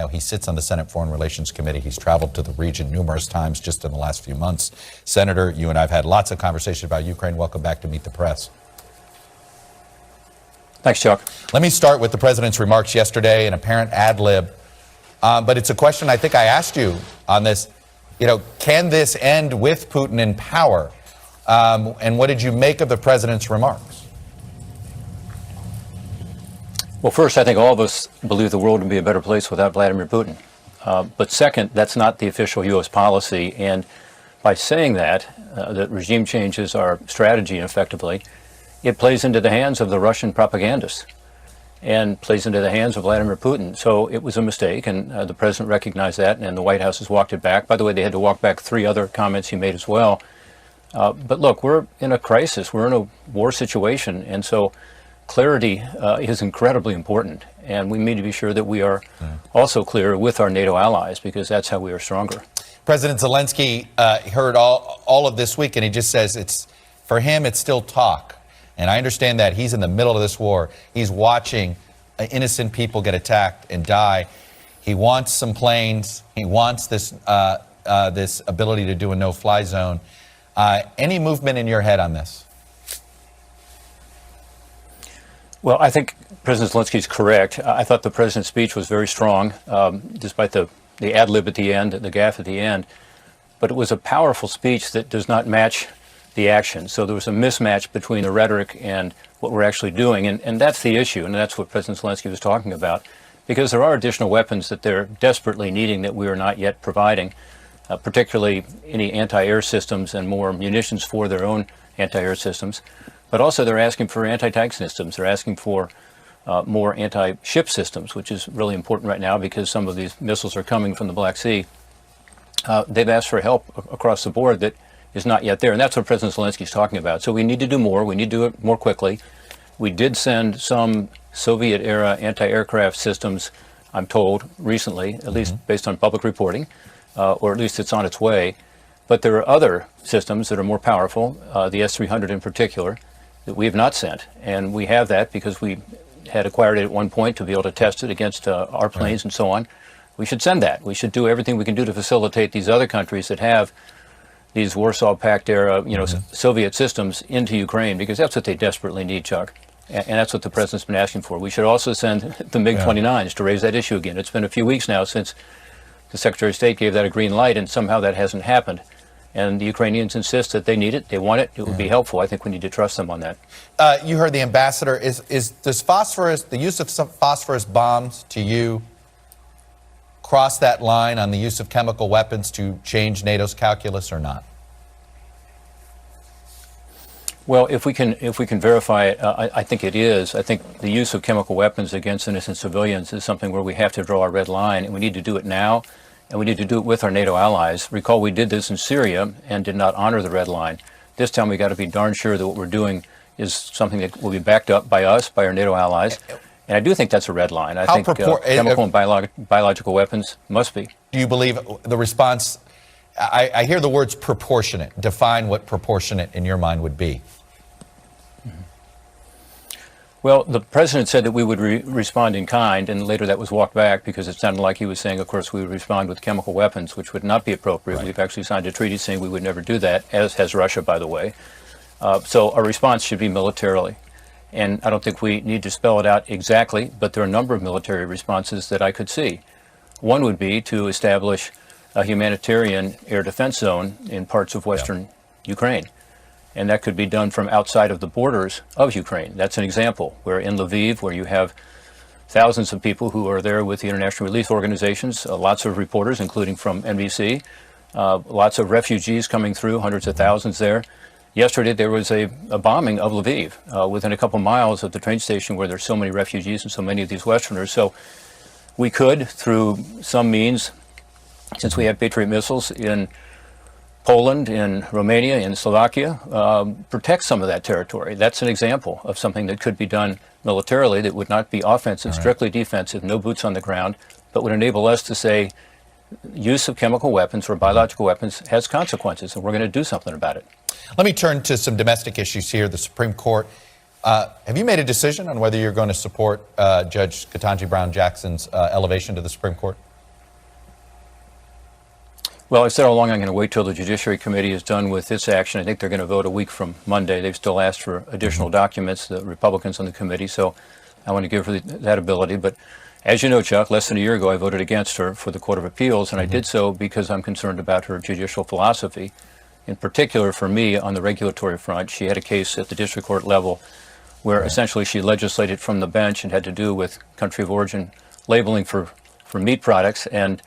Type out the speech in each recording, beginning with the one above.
know, he sits on the Senate Foreign Relations Committee. He's traveled to the region numerous times just in the last few months. Senator, you and I have had lots of conversation about Ukraine. Welcome back to Meet the Press. Thanks, Chuck. Let me start with the president's remarks yesterday, an apparent ad lib. But it's a question I think I asked you on this. You know, can this end with Putin in power? And what did you make of the president's remarks? Well, first, I think all of us believe the world would be a better place without Vladimir Putin. But second, that's not the official U.S. policy. And by saying that regime change is our strategy, effectively, it plays into the hands of the Russian propagandists and plays into the hands of Vladimir Putin. So it was a mistake, and the president recognized that, and the White House has walked it back. By the way, they had to walk back 3 other comments he made as well. But look, we're in a crisis. We're in a war situation, and so clarity is incredibly important, and we need to be sure that we are also clear with our NATO allies, because that's how we are stronger. President Zelensky heard all of this week, and he just says for him it's still talk. And I understand that he's in the middle of this war. He's watching innocent people get attacked and die. He wants some planes. He wants this this ability to do a no-fly zone. Any movement in your head on this? Well, I think President Zelensky is correct. I thought the president's speech was very strong, despite the ad lib at the end, the gaffe at the end. But it was a powerful speech that does not match the action. So there was a mismatch between the rhetoric and what we're actually doing. And that's the issue. And that's what President Zelensky was talking about. Because there are additional weapons that they're desperately needing that we are not yet providing, particularly any anti-air systems and more munitions for their own anti-air systems. But also they're asking for anti-tank systems. They're asking for more anti-ship systems, which is really important right now because some of these missiles are coming from the Black Sea. They've asked for help across the board that is not yet there. And that's what President Zelensky is talking about. So we need to do more. We need to do it more quickly. We did send some Soviet-era anti-aircraft systems, I'm told, recently, at least based on public reporting, or at least it's on its way. But there are other systems that are more powerful, the S-300 in particular, that we have not sent. And we have that because we had acquired it at one point to be able to test it against our planes and so on. We should send that. We should do everything we can do to facilitate these other countries that have these Warsaw Pact era, Soviet systems into Ukraine, because that's what they desperately need, Chuck. And that's what the president's been asking for. We should also send the MiG-29s to raise that issue again. It's been a few weeks now since the Secretary of State gave that a green light, and somehow that hasn't happened. And the Ukrainians insist that they need it, they want it, it would be helpful. I think we need to trust them on that. You heard the ambassador. Does phosphorus, the use of some phosphorus bombs to you, cross that line on the use of chemical weapons to change NATO's calculus or not? Well, if we can verify it, I think it is. I think the use of chemical weapons against innocent civilians is something where we have to draw a red line, and we need to do it now, and we need to do it with our NATO allies. Recall we did this in Syria and did not honor the red line. This time we got to be darn sure that what we're doing is something that will be backed up by us, by our NATO allies. And I do think that's a red line. I think chemical and biological weapons must be. Do you believe the response, I hear the words proportionate. Define what proportionate in your mind would be. Well, the president said that we would respond in kind, and later that was walked back because it sounded like he was saying, of course, we would respond with chemical weapons, which would not be appropriate. Right. We've actually signed a treaty saying we would never do that, as has Russia, by the way. So our response should be militarily. And I don't think we need to spell it out exactly, but there are a number of military responses that I could see. One would be to establish a humanitarian air defense zone in parts of western Ukraine. And that could be done from outside of the borders of Ukraine. That's an example where in Lviv, where you have thousands of people who are there with the international relief organizations, lots of reporters, including from NBC, lots of refugees coming through, hundreds of thousands there. Yesterday, there was a bombing of Lviv within a couple miles of the train station where there's so many refugees and so many of these Westerners. So we could, through some means, since we have Patriot missiles in Poland, in Romania, in Slovakia, protect some of that territory. That's an example of something that could be done militarily that would not be offensive, strictly defensive, no boots on the ground, but would enable us to say use of chemical weapons or biological weapons has consequences, and we're going to do something about it. Let me turn to some domestic issues here. The Supreme Court. Have you made a decision on whether you're going to support Judge Ketanji Brown Jackson's elevation to the Supreme Court? Well, I said all along I'm going to wait till the Judiciary Committee is done with its action. I think they're going to vote a week from Monday. They've still asked for additional documents, the Republicans on the committee, so I want to give her that ability. But as you know, Chuck, less than a year ago I voted against her for the Court of Appeals, and I did so because I'm concerned about her judicial philosophy. In particular, for me, on the regulatory front, she had a case at the district court level where essentially she legislated from the bench and had to do with country of origin labeling for meat products, and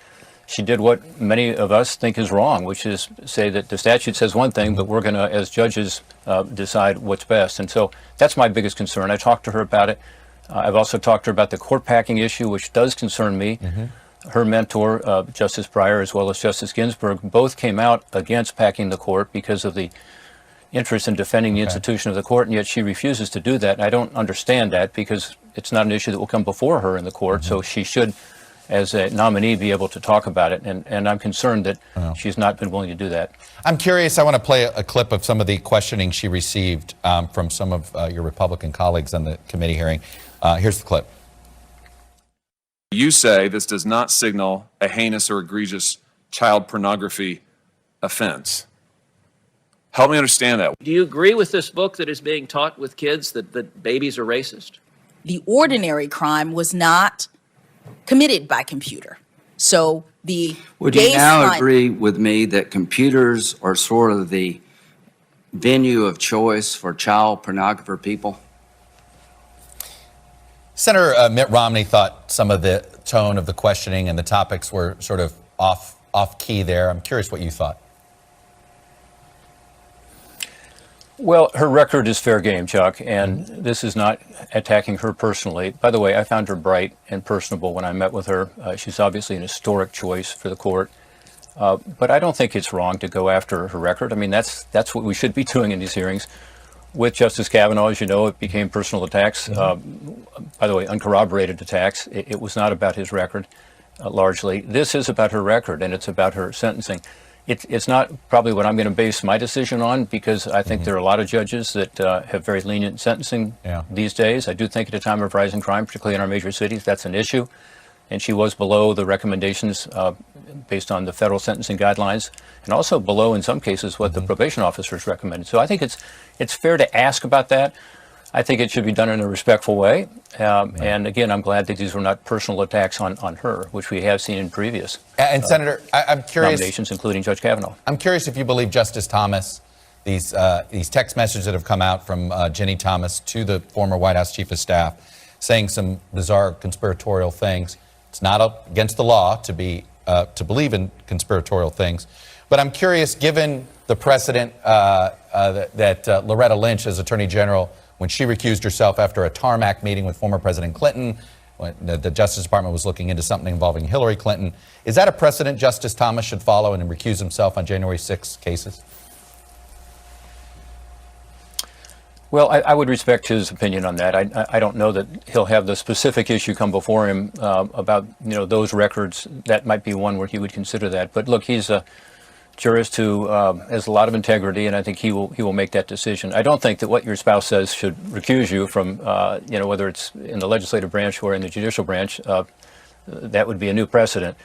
she did what many of us think is wrong, which is say that the statute says one thing, but we're going to, as judges, decide what's best. And so that's my biggest concern. I talked to her about it. I've also talked to her about the court packing issue, which does concern me. Her mentor, Justice Breyer, as well as Justice Ginsburg, both came out against packing the court because of the interest in defending the institution of the court, and yet she refuses to do that. And I don't understand that because it's not an issue that will come before her in the court, so she should, as a nominee, be able to talk about it, and I'm concerned that she's not been willing to do that. I'm curious, I want to play a clip of some of the questioning she received from some of your Republican colleagues on the committee hearing. Here's the clip. You say this does not signal a heinous or egregious child pornography offense. Help me understand that. Do you agree with this book that is being taught with kids that babies are racist? The ordinary crime was not committed by computer. So the Would you now agree with me that computers are sort of the venue of choice for child pornographer people? Senator Mitt Romney thought some of the tone of the questioning and the topics were sort of off key there. I'm curious what you thought. Well, her record is fair game, Chuck, and this is not attacking her personally. By the way, I found her bright and personable when I met with her. She's obviously an historic choice for the court, but I don't think it's wrong to go after her record. I mean, that's what we should be doing in these hearings. With Justice Kavanaugh, as you know, it became personal attacks. By the way, uncorroborated attacks. It was not about his record, largely. This is about her record, and it's about her sentencing. It's not probably what I'm going to base my decision on, because I think there are a lot of judges that have very lenient sentencing these days. I do think at a time of rising crime, particularly in our major cities, that's an issue. And she was below the recommendations based on the federal sentencing guidelines, and also below, in some cases, what the probation officers recommended. So I think it's fair to ask about that. I think it should be done in a respectful way. And again, I'm glad that these were not personal attacks on her, which we have seen in previous And Senator, I'm curious, nominations, including Judge Kavanaugh. I'm curious if you believe Justice Thomas, these text messages that have come out from Ginny Thomas to the former White House Chief of Staff, saying some bizarre conspiratorial things. It's not against the law to believe in conspiratorial things, but I'm curious, given the precedent that Loretta Lynch, as Attorney General, when she recused herself after a tarmac meeting with former President Clinton, when the Justice Department was looking into something involving Hillary Clinton, is that a precedent Justice Thomas should follow and recuse himself on January 6 cases? Well, I would respect his opinion on that. I don't know that he'll have the specific issue come before him about those records. That might be one where he would consider that. But look, he's a jurist who has a lot of integrity, and I think he will make that decision. I don't think that what your spouse says should recuse you from whether it's in the legislative branch or in the judicial branch. That would be a new precedent.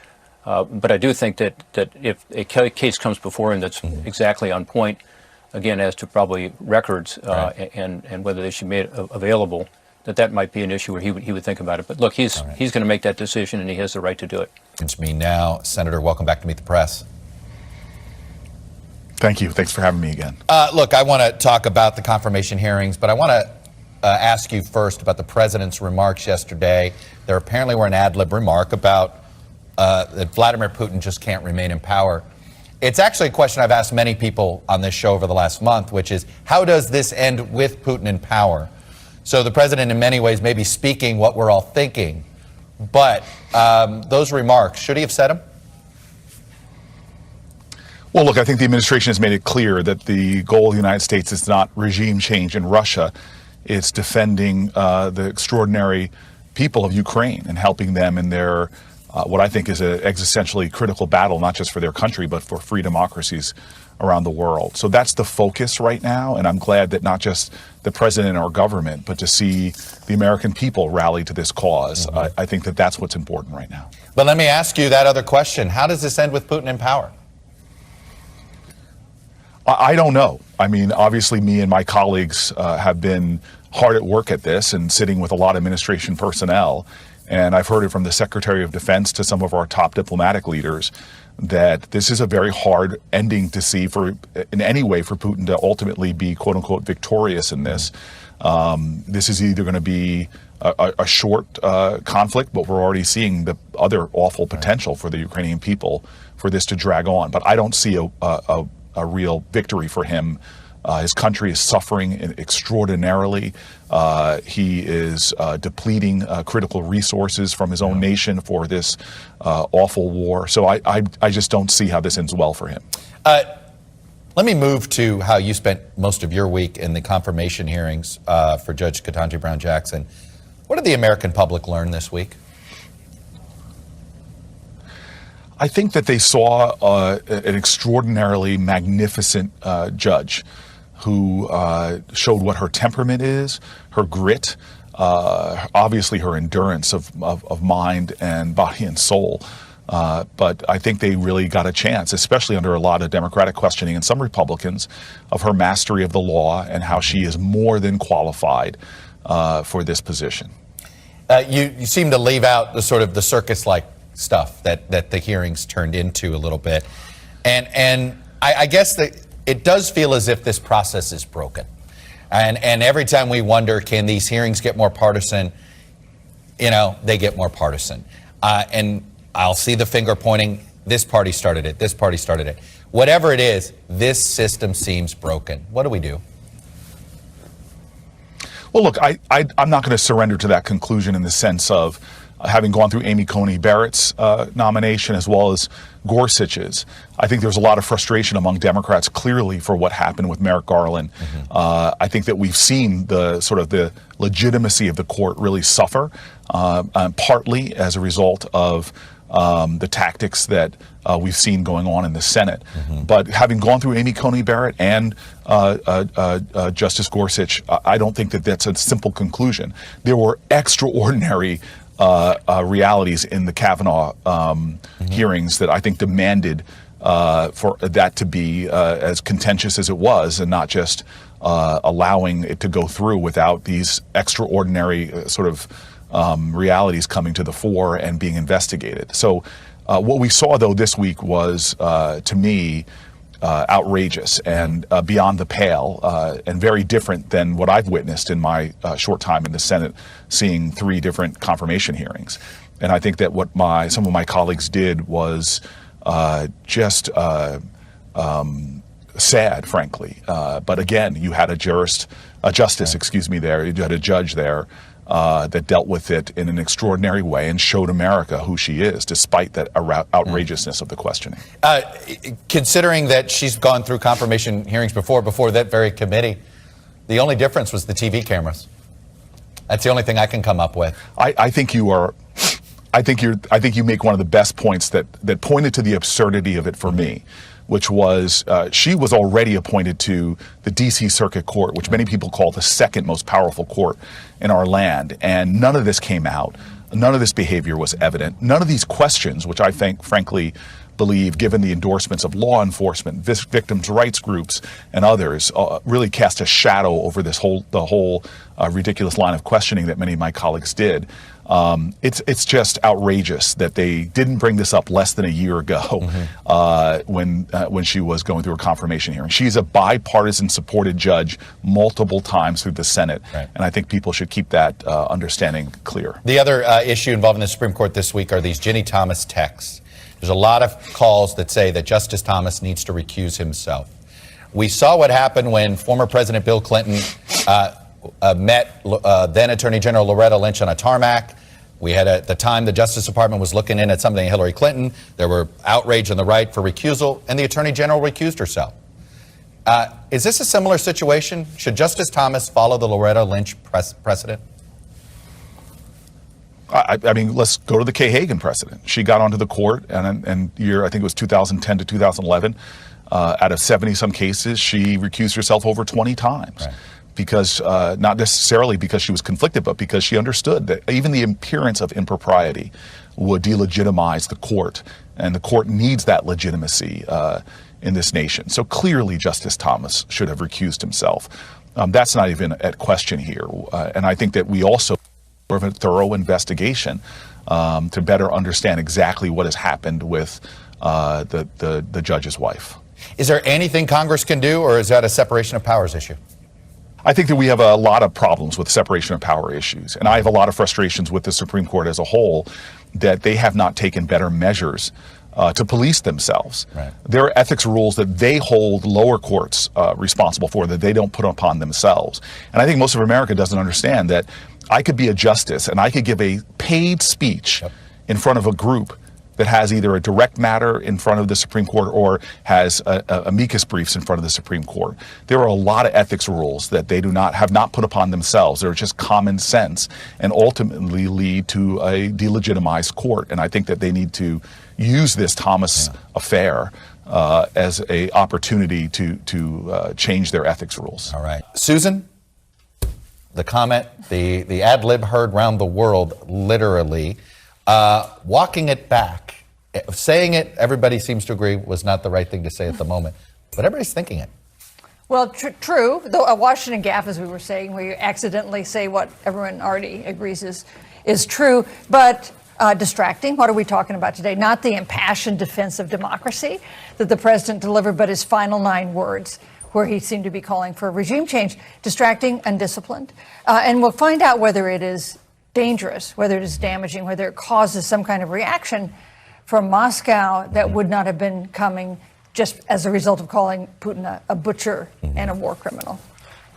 But I do think that if a case comes before him that's exactly on point, again, as to probably records and whether they should be made available, that might be an issue where he would think about it. But look, he's going to make that decision, and he has the right to do it. It's me now. Senator, welcome back to Meet the Press. Thank you. Thanks for having me again. Look, I want to talk about the confirmation hearings, but I want to ask you first about the president's remarks yesterday. There apparently were an ad lib remark about that Vladimir Putin just can't remain in power. It's actually a question I've asked many people on this show over the last month, which is, how does this end with Putin in power? So the president in many ways may be speaking what we're all thinking, but those remarks, should he have said them? Well, look, I think the administration has made it clear that the goal of the United States is not regime change in Russia. It's defending the extraordinary people of Ukraine and helping them in their what I think is an existentially critical battle, not just for their country, but for free democracies around the world. So that's the focus right now, and I'm glad that not just the president or government, but to see the American people rally to this cause. I think that that's what's important right now. But let me ask you that other question. How does this end with Putin in power? I don't know. I mean, obviously, me and my colleagues have been hard at work at this and sitting with a lot of administration personnel. And I've heard it from the Secretary of Defense to some of our top diplomatic leaders that this is a very hard ending to see in any way for Putin to ultimately be, quote unquote, victorious in this. This is either going to be a short conflict, but we're already seeing the other awful potential for the Ukrainian people for this to drag on. But I don't see a real victory for him. His country is suffering extraordinarily. He is depleting critical resources from his own nation for this awful war. So I just don't see how this ends well for him. Let me move to how you spent most of your week in the confirmation hearings for Judge Ketanji Brown Jackson. What did the American public learn this week? I think that they saw an extraordinarily magnificent judge who showed what her temperament is, her grit, obviously her endurance of mind and body and soul. But I think they really got a chance, especially under a lot of Democratic questioning and some Republicans, of her mastery of the law and how she is more than qualified for this position. You seem to leave out the sort of the circus-like stuff that the hearings turned into a little bit. And I guess that it does feel as if this process is broken. And every time we wonder, can these hearings get more partisan? You know, they get more partisan. And I'll see the finger pointing, this party started it, this party started it. Whatever it is, this system seems broken. What do we do? Well, look, I'm not going to surrender to that conclusion in the sense of having gone through Amy Coney Barrett's nomination as well as Gorsuch's. I think there's a lot of frustration among Democrats clearly for what happened with Merrick Garland. I think that we've seen the legitimacy of the court really suffer, partly as a result of the tactics that we've seen going on in the Senate. But having gone through Amy Coney Barrett and Justice Gorsuch, I don't think that that's a simple conclusion. There were extraordinary realities in the Kavanaugh hearings that I think demanded for that to be as contentious as it was, and not just allowing it to go through without these extraordinary realities coming to the fore and being investigated. So what we saw, though, this week was, to me, outrageous and beyond the pale, and very different than what I've witnessed in my short time in the Senate, seeing 3 different confirmation hearings. And I think that what some of my colleagues did was just sad, frankly. But again, you had a justice there. You had a judge there that dealt with it in an extraordinary way and showed America who she is, despite that outrageousness of the questioning. Considering that she's gone through confirmation hearings before that very committee, the only difference was the TV cameras. That's the only thing I can come up with. I think you make one of the best points that pointed to the absurdity of it for me, which was she was already appointed to the D.C. Circuit Court, which many people call the second most powerful court in our land. And none of this came out. None of this behavior was evident. None of these questions, which I think, frankly, believe, given the endorsements of law enforcement, victims' rights groups, and others, really cast a shadow over the whole ridiculous line of questioning that many of my colleagues did. It's just outrageous that they didn't bring this up less than a year ago when she was going through a confirmation hearing. She's a bipartisan supported judge multiple times through the Senate, and I think people should keep that understanding clear. The other issue involving the Supreme Court this week are these Ginny Thomas texts. There's a lot of calls that say that Justice Thomas needs to recuse himself. We saw what happened when former President Bill Clinton met then Attorney General Loretta Lynch on a tarmac. We had, at the time, the Justice Department was looking in at something Hillary Clinton. There were outrage on the right for recusal, and the Attorney General recused herself. Is this a similar situation? Should Justice Thomas follow the Loretta Lynch precedent? I mean, let's go to the Kay Hagan precedent. She got onto the court, and year, I think it was 2010 to 2011, out of 70-some cases, she recused herself over 20 times. Because not necessarily because she was conflicted, but because she understood that even the appearance of impropriety would delegitimize the court, and the court needs that legitimacy in this nation. So clearly Justice Thomas should have recused himself. That's not even at question here. And I think that we also have a thorough investigation to better understand exactly what has happened with the judge's wife. Is there anything Congress can do, or is that a separation of powers issue? I think that we have a lot of problems with separation of power issues, and I have a lot of frustrations with the Supreme Court as a whole that they have not taken better measures to police themselves. Right. There are ethics rules that they hold lower courts responsible for that they don't put upon themselves. And I think most of America doesn't understand that I could be a justice and I could give a paid speech in front of a group that has either a direct matter in front of the Supreme Court or has amicus briefs in front of the Supreme Court. There are a lot of ethics rules that they have not put upon themselves. They're just common sense and ultimately lead to a delegitimized court. And I think that they need to use this Thomas affair as a opportunity to change their ethics rules. All right. Susan, the comment, the ad lib heard round the world, literally, walking it back, saying it, everybody seems to agree was not the right thing to say at the moment, but everybody's thinking it. Well, true, though a Washington gaffe, as we were saying, where you accidentally say what everyone already agrees is true, but distracting. What are we talking about today? Not the impassioned defense of democracy that the president delivered, but his final 9 words, where he seemed to be calling for regime change. Distracting, undisciplined. And we'll find out whether it is dangerous, whether it is damaging, whether it causes some kind of reaction from Moscow that would not have been coming just as a result of calling Putin a butcher and a war criminal.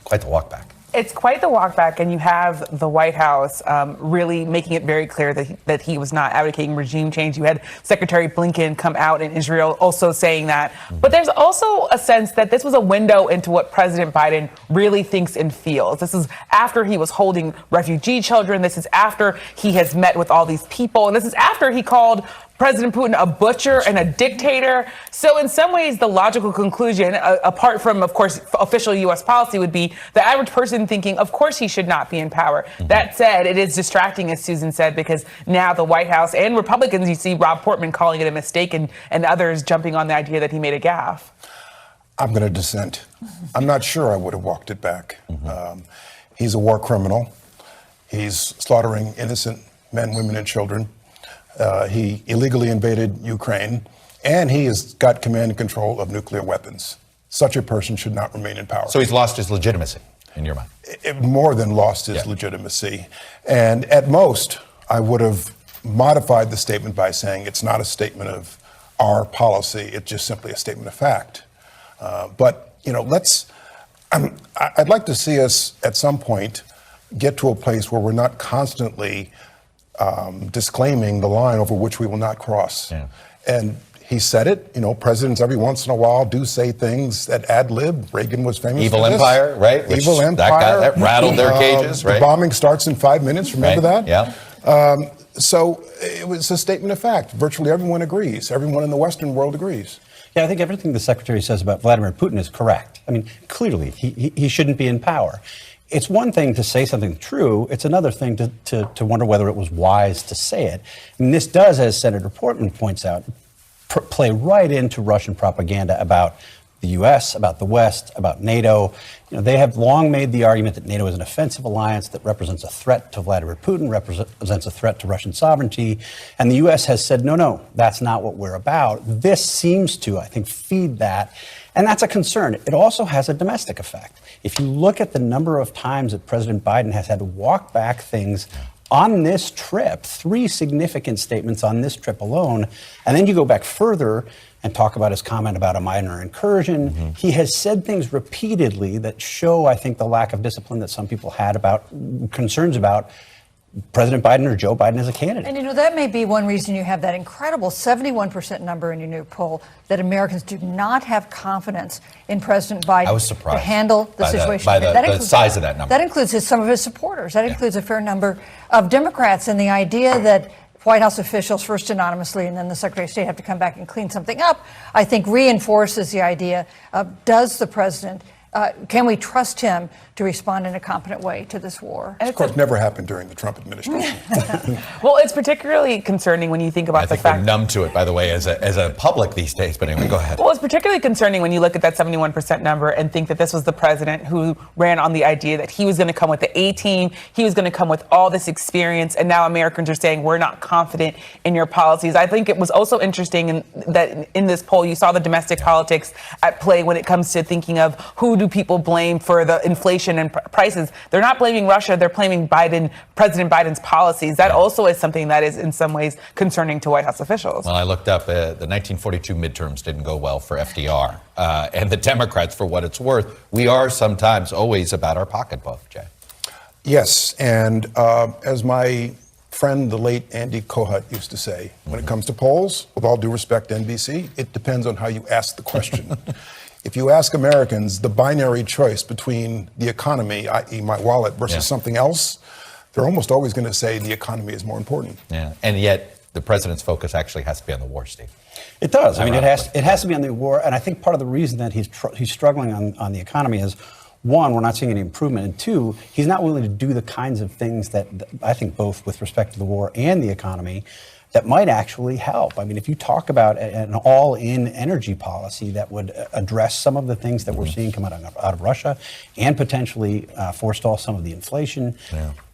Quite the walk back. It's quite the walk back, and you have the White House really making it very clear that he was not advocating regime change. You had Secretary Blinken come out in Israel also saying that. But there's also a sense that this was a window into what President Biden really thinks and feels. This is after he was holding refugee children. This is after he has met with all these people. And this is after he called President Putin a butcher and a dictator. So in some ways, the logical conclusion, apart from, of course, official U.S. policy, would be the average person thinking, of course, he should not be in power. That said, it is distracting, as Susan said, because now the White House and Republicans, you see Rob Portman calling it a mistake and others jumping on the idea that he made a gaffe. I'm going to dissent. I'm not sure I would have walked it back. He's a war criminal. He's slaughtering innocent men, women, and children. He illegally invaded Ukraine, and he has got command and control of nuclear weapons. Such a person should not remain in power. So he's lost his legitimacy, in your mind? More than lost his legitimacy. And at most, I would have modified the statement by saying it's not a statement of our policy, it's just simply a statement of fact. But, you know, I'd like to see us at some point get to a place where we're not constantly disclaiming the line over which we will not cross. And he said it, you know, presidents every once in a while do say things that ad lib. Reagan was famous Evil for this. empire, right? Evil empire. That rattled their cages, right? The bombing starts in 5 minutes, remember that? Yeah. So it was a statement of fact. Virtually everyone agrees. Everyone in the Western world agrees. Yeah, I think everything the secretary says about Vladimir Putin is correct. I mean, clearly, he shouldn't be in power. It's one thing to say something true. It's another thing to wonder whether it was wise to say it. And this does, as Senator Portman points out, play right into Russian propaganda about the U.S., about the West, about NATO. You know, they have long made the argument that NATO is an offensive alliance that represents a threat to Vladimir Putin, represents a threat to Russian sovereignty. And the U.S. has said, no, that's not what we're about. This seems to, I think, feed that. And that's a concern. It also has a domestic effect. If you look at the number of times that President Biden has had to walk back things on this trip, 3 significant statements on this trip alone, and then you go back further and talk about his comment about a minor incursion. He has said things repeatedly that show, I think, the lack of discipline that some people had about concerns about President Biden or Joe Biden as a candidate. And, you know, that may be one reason you have that incredible 71% number in your new poll that Americans do not have confidence in President Biden I was surprised to handle the situation. by the size of that number. That includes some of his supporters. That includes a fair number of Democrats. And the idea that White House officials, first anonymously and then the Secretary of State, have to come back and clean something up, I think reinforces the idea of, does the president Can we trust him to respond in a competent way to this war? Of course, never happened during the Trump administration. Well, it's particularly concerning when you think about I the think fact we're numb to it, by the way, as a public these days. But anyway, go ahead. Well, it's particularly concerning when you look at that 71% number and think that this was the president who ran on the idea that he was going to come with the A-team, he was going to come with all this experience, and now Americans are saying we're not confident in your policies. I think it was also interesting that in this poll you saw the domestic politics at play when it comes to thinking of who do people blame for the inflation and prices. They're not blaming Russia, they're blaming President Biden's policies. That also is something that is in some ways concerning to White House officials. Well, I looked up the 1942 midterms didn't go well for FDR and the Democrats, for what it's worth. We are sometimes always about our pocketbook, Jay. Yes, and as my friend, the late Andy Kohut, used to say, when it comes to polls, with all due respect to NBC, it depends on how you ask the question. If you ask Americans the binary choice between the economy, i.e. my wallet, versus something else, they're almost always going to say the economy is more important. Yeah, and yet the president's focus actually has to be on the war, Steve. It does. I mean, it has to be on the war, and I think part of the reason that he's struggling on the economy is, one, we're not seeing any improvement, and two, he's not willing to do the kinds of things that I think both with respect to the war and the economy that might actually help. I mean, if you talk about an all-in energy policy that would address some of the things that we're seeing come out of Russia and potentially forestall some of the inflation,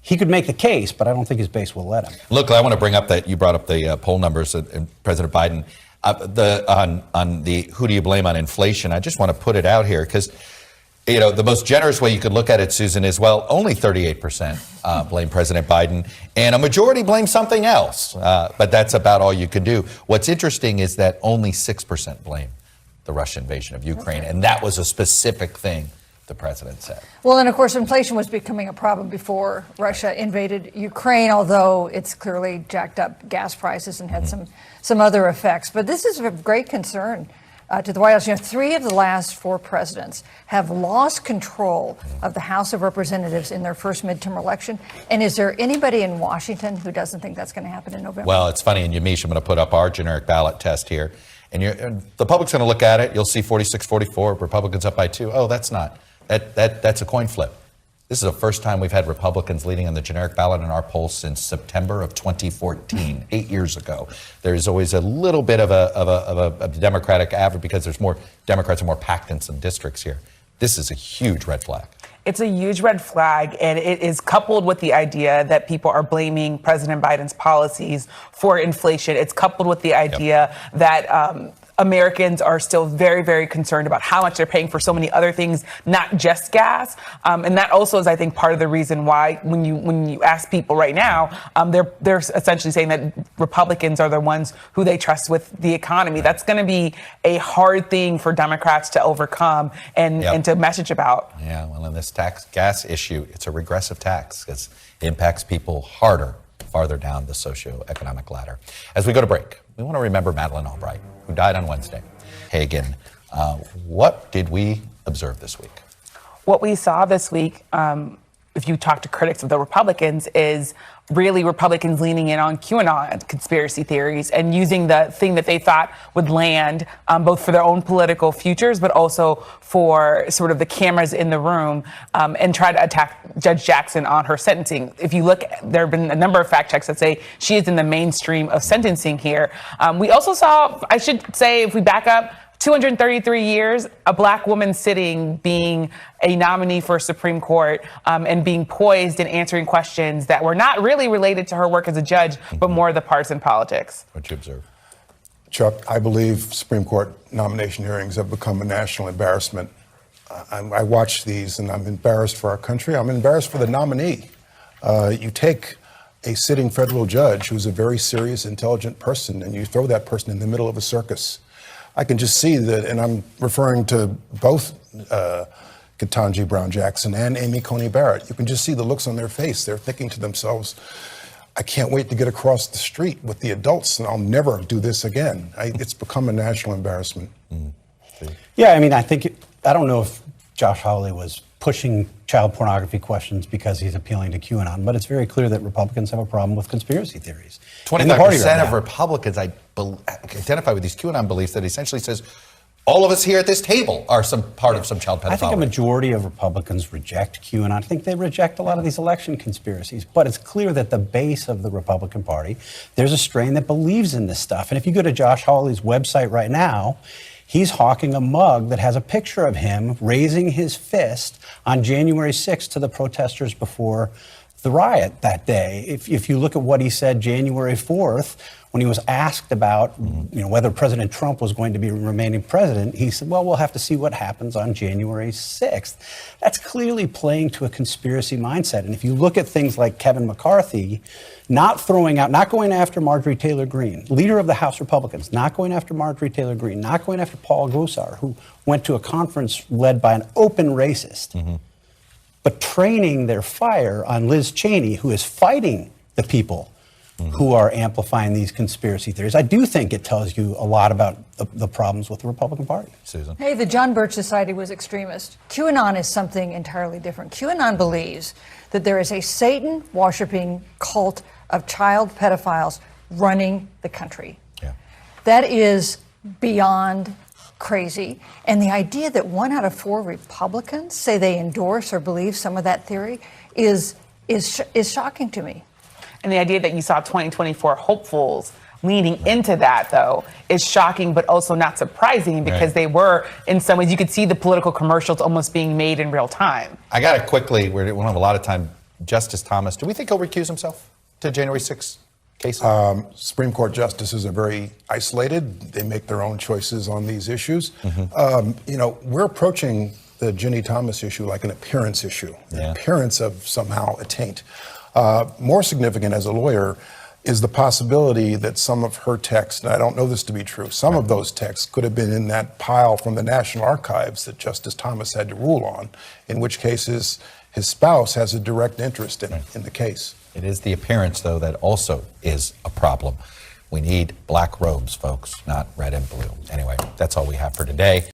he could make the case, but I don't think his base will let him. Look, I want to bring up that you brought up the poll numbers and President Biden on the who do you blame on inflation. I just want to put it out here because, you know, the most generous way you could look at it, Susan, is, well, only 38% blame President Biden, and a majority blame something else. But that's about all you can do. What's interesting is that only 6% blame the Russian invasion of Ukraine, and that was a specific thing the president said. Well, and of course, inflation was becoming a problem before Russia invaded Ukraine, although it's clearly jacked up gas prices and had some other effects. But this is of great concern to the White House. You know, 3 of the last 4 presidents have lost control of the House of Representatives in their first midterm election. And is there anybody in Washington who doesn't think that's going to happen in November? Well, it's funny, and Yamiche, I'm going to put up our generic ballot test here. And the public's going to look at it. You'll see 46-44, Republicans up by 2. Oh, that's a coin flip. This is the first time we've had Republicans leading on the generic ballot in our polls since September of 2014, 8 years ago. There's always a little bit of a Democratic average because there's more Democrats are more packed in some districts here. This is a huge red flag. It's a huge red flag, and it is coupled with the idea that people are blaming President Biden's policies for inflation. It's coupled with the idea that Americans are still very, very concerned about how much they're paying for so many other things, not just gas. And that also is, I think, part of the reason why when you ask people right now, they're essentially saying that Republicans are the ones who they trust with the economy. That's going to be a hard thing for Democrats to overcome and to message about. Yeah, well, in this gas issue, it's a regressive tax because it impacts people harder, farther down the socioeconomic ladder. As we go to break, we want to remember Madeleine Albright, who died on Wednesday. Hagen, what did we observe this week? What we saw this week, if you talk to critics of the Republicans, is really Republicans leaning in on QAnon conspiracy theories and using the thing that they thought would land both for their own political futures, but also for sort of the cameras in the room and try to attack Judge Jackson on her sentencing. If you look, there have been a number of fact checks that say she is in the mainstream of sentencing here. We also saw, I should say, if we back up, 233 years, a black woman sitting, being a nominee for Supreme Court and being poised and answering questions that were not really related to her work as a judge, but more the partisan politics. What'd you observe? Chuck, I believe Supreme Court nomination hearings have become a national embarrassment. I watch these and I'm embarrassed for our country. I'm embarrassed for the nominee. You take a sitting federal judge who's a very serious, intelligent person, and you throw that person in the middle of a circus. I can just see that, and I'm referring to both Ketanji Brown Jackson and Amy Coney Barrett. You can just see the looks on their face. They're thinking to themselves, I can't wait to get across the street with the adults, and I'll never do this again. It's become a national embarrassment. Yeah, I mean, I don't know if Josh Hawley was pushing child pornography questions because he's appealing to QAnon, but it's very clear that Republicans have a problem with conspiracy theories. 25% of Republicans identify with these QAnon beliefs that essentially says all of us here at this table are some part of some child pedophilia. I think a majority of Republicans reject QAnon. I think they reject a lot of these election conspiracies. But it's clear that the base of the Republican Party, there's a strain that believes in this stuff. And if you go to Josh Hawley's website right now, he's hawking a mug that has a picture of him raising his fist on January 6th to the protesters before the riot that day. If you look at what he said January 4th, when he was asked about whether President Trump was going to be remaining president, he said, well, we'll have to see what happens on January 6th. That's clearly playing to a conspiracy mindset. And if you look at things like Kevin McCarthy not going after Marjorie Taylor Greene, leader of the House Republicans, not going after Marjorie Taylor Greene, not going after Paul Gosar, who went to a conference led by an open racist, but training their fire on Liz Cheney, who is fighting the people who are amplifying these conspiracy theories. I do think it tells you a lot about the problems with the Republican Party. Susan? Hey, the John Birch Society was extremist. QAnon is something entirely different. QAnon believes that there is a Satan-worshipping cult of child pedophiles running the country. Yeah. That is beyond crazy. And the idea that 1 out of 4 Republicans say they endorse or believe some of that theory is shocking to me. And the idea that you saw 2024 hopefuls leaning into that, though, is shocking, but also not surprising because they were, in some ways, you could see the political commercials almost being made in real time. I got to quickly, we don't have a lot of time, Justice Thomas, do we think he'll recuse himself to January 6th case? Supreme Court justices are very isolated. They make their own choices on these issues. We're approaching the Ginny Thomas issue like an appearance issue, the appearance of somehow a taint. More significant as a lawyer is the possibility that some of her texts, and I don't know this to be true, some of those texts could have been in that pile from the National Archives that Justice Thomas had to rule on, in which cases his spouse has a direct interest in the case. It is the appearance, though, that also is a problem. We need black robes, folks, not red and blue. Anyway, that's all we have for today.